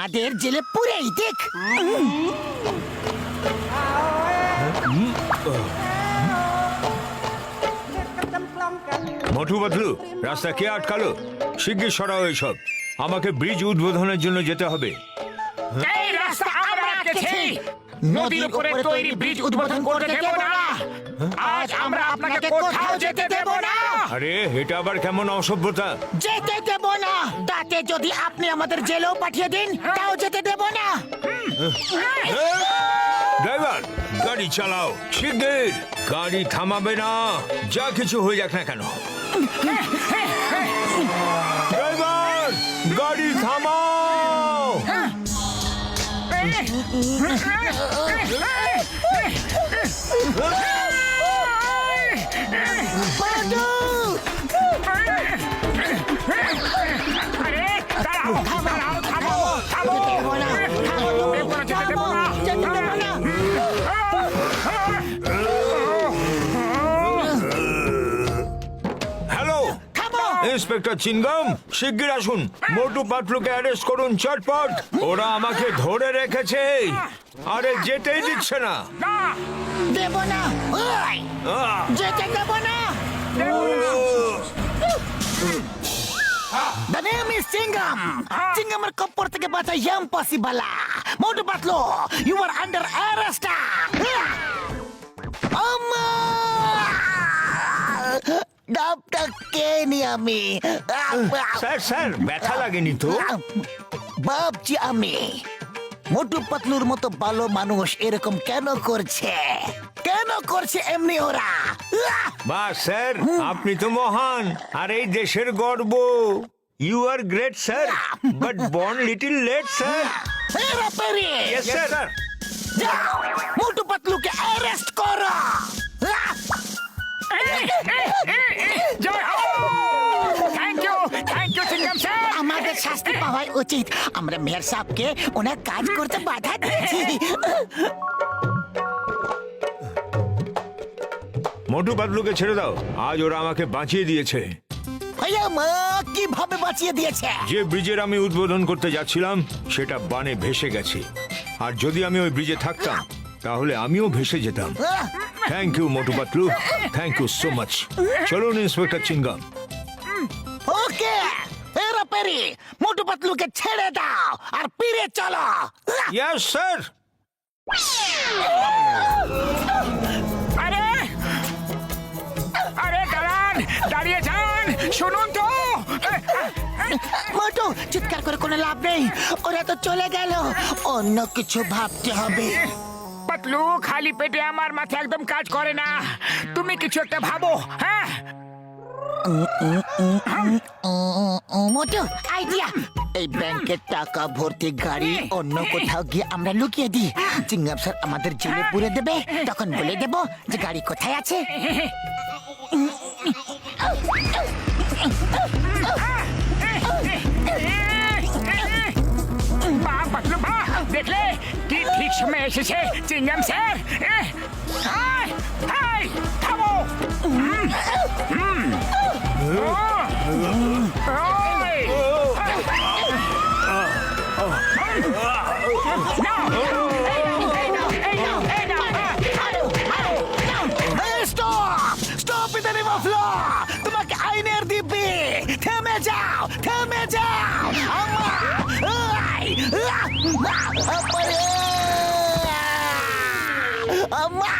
আমাদের জেলে পুরেই দেখ। মোটু পাতলু, রাস্তা কে আটকালো? শিগগির সরাও এসব। আমাকে ব্রিজ উদ্বোধনের জন্য যেতে হবে। এই রাস্তা আমরা আটকেছি। নদীর উপরে তৈরি ব্রিজ উদ্বোধন করতে দেব না। আজ আমরা আপনাকে কোথাও যেতে দেব না। আরে এটা আবার কেমন অসভ্যতা? যেতে দেব না, তাতে যদি আপনি আমাদের জেলেও পাঠিয়ে দিন তাও যেতে দেব না। ড্রাইভার, গাড়ি চালাও শিগগির। গাড়ি থামাবে না, যা কিছু হয়ে যাক না কেন। ড্রাইভার, গাড়ি থামাও। আরে দাঁড়াও, দাঁড়াও, থামো, থামো। দেব না, থামো, এরপরে যেতে দেব না। যেতে দেব না। হ্যালো থামো। ইন্সপেক্টর চিনগাম, শিগগির আসুন। মোটু পাতলুকে অ্যারেস্ট করুন চটপট। ওরা আমাকে ধরে রেখেছে, আরে যেতেই দিচ্ছে না। না, দেব না, ওই, আহ! যেতে দেব না। The name is Chingam. Chingamer koppor থেকে বাঁচা impossible. Motu Patlu, you are under arrest. Amma! ডাবটা কে নি আমি? স্যার স্যার, ব্যথা লাগেনি তো? ভাবছি আমি মোটু পাতলুর মতো ভালো মানুষ এরকম কেন করছে? কেন করছে এমনি ওরা? বাহ স্যার, আপনি তো মহান আর এই দেশের গর্ব। You are great sir, but born little late sir. এরা পেরে ইয়েস স্যার। যাও, মোটু পাতলুকে অ্যারেস্ট করো। জয় হো। থ্যাংক ইউ চিংগাম স্যার। আমাদের শাস্তি পাওয়াই উচিত। আমরা মেয়র সাহেবকে ওনার কাজ করতে বাধা দিয়েছি। মোটু পাতলুকে ছেড়ে দাও, আজ ওরা আমাকে বাঁচিয়ে দিয়েছে। ভাইয়া মা কিভাবে বাঁচিয়ে দিয়েছে? যে ব্রিজের আমি উদ্বোধন করতে যাচ্ছিলাম সেটা বানে ভেসে গেছে, আর যদি আমি ওই ব্রিজে থাকতাম তাহলে আমিও ভেসে যেতাম। Thank you Motu Patlu, thank you so much. চলুন ইন্সপেক্টর চিনগাম। ওকে, এরা পেরে মোটু পাতলুকে ছেড়ে দাও আর ফিরে চলো। Yes sir. আরে আরে দাঁড়ান, দাঁড়িয়ে যান, শুনুন তো। মোটু, চিৎকার করে কোনো লাভ নেই, ওরা তো চলে গেল। অন্য কিছু ভাবতে হবে। পাতলু, খালি পেটে আমার মাথা একদম কাজ করে না। তুমি কিছু একটা ভাবো। হ্যাঁ, মোটু, আইডিয়া। এই ব্যাংকের টাকা ভর্তি গাড়ি অন্য কোথাও গিয়ে আমরা লুকিয়ে দিই। চিংগাম স্যার আমাদের জেলে পুরে দেবে, তখন বলে দেব যে গাড়ি কোথায় আছে। বাহ পাতলু বাহ, দেখলে কি ঠিক সময় এসেছে চিংগাম স্যার। থামো। Stop in the name of law. তোমাকে আইনের দিব্যি। থেমে যাও, থেমে যাও। আম্মা!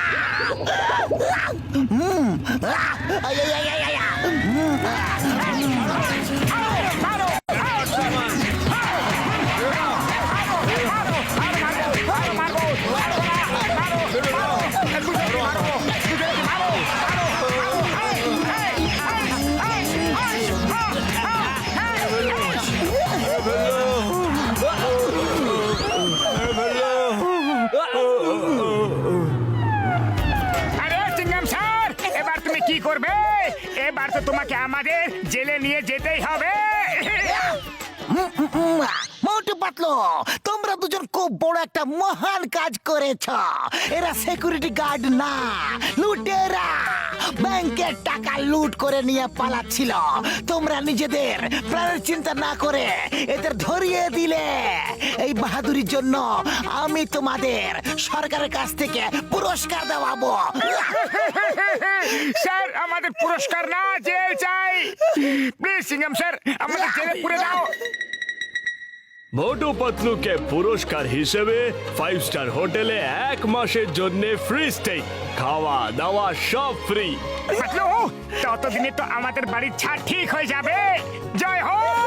কি করবে? এবার তো তোমাকে আমাদের জেলে নিয়ে যেতেই হবে। মোটু পাতলু, তোমরা দুজন খুব বড় একটা মহান কাজ করেছ। এরা সিকিউরিটি গার্ড না, লুটেরা। ব্যাংকের টাকা লুট করে নিয়ে পালাচ্ছিল। তোমরা নিজেদের প্রাণের চিন্তা না করে এদের ধরিয়ে দিলে। এই বাহাদুরির জন্য আমি তোমাদের সরকারের কাছ থেকে পুরস্কার দেওয়াবো। স্যার আমাদের পুরস্কার না, জেল চাই। প্লিজ সিংহাম স্যার, আমাদের জেলে পুরে দাও। মোটু পাতলুকে পুরস্কার হিসেবে 5 স্টার হোটেলে 1 মাসের জন্য ফ্রি স্টে, খাওয়া দাওয়া সব ফ্রি। পাতলু, ততদিনে তো আমাদের বাড়ির ছাদ ঠিক হয়ে যাবে। জয় হোক।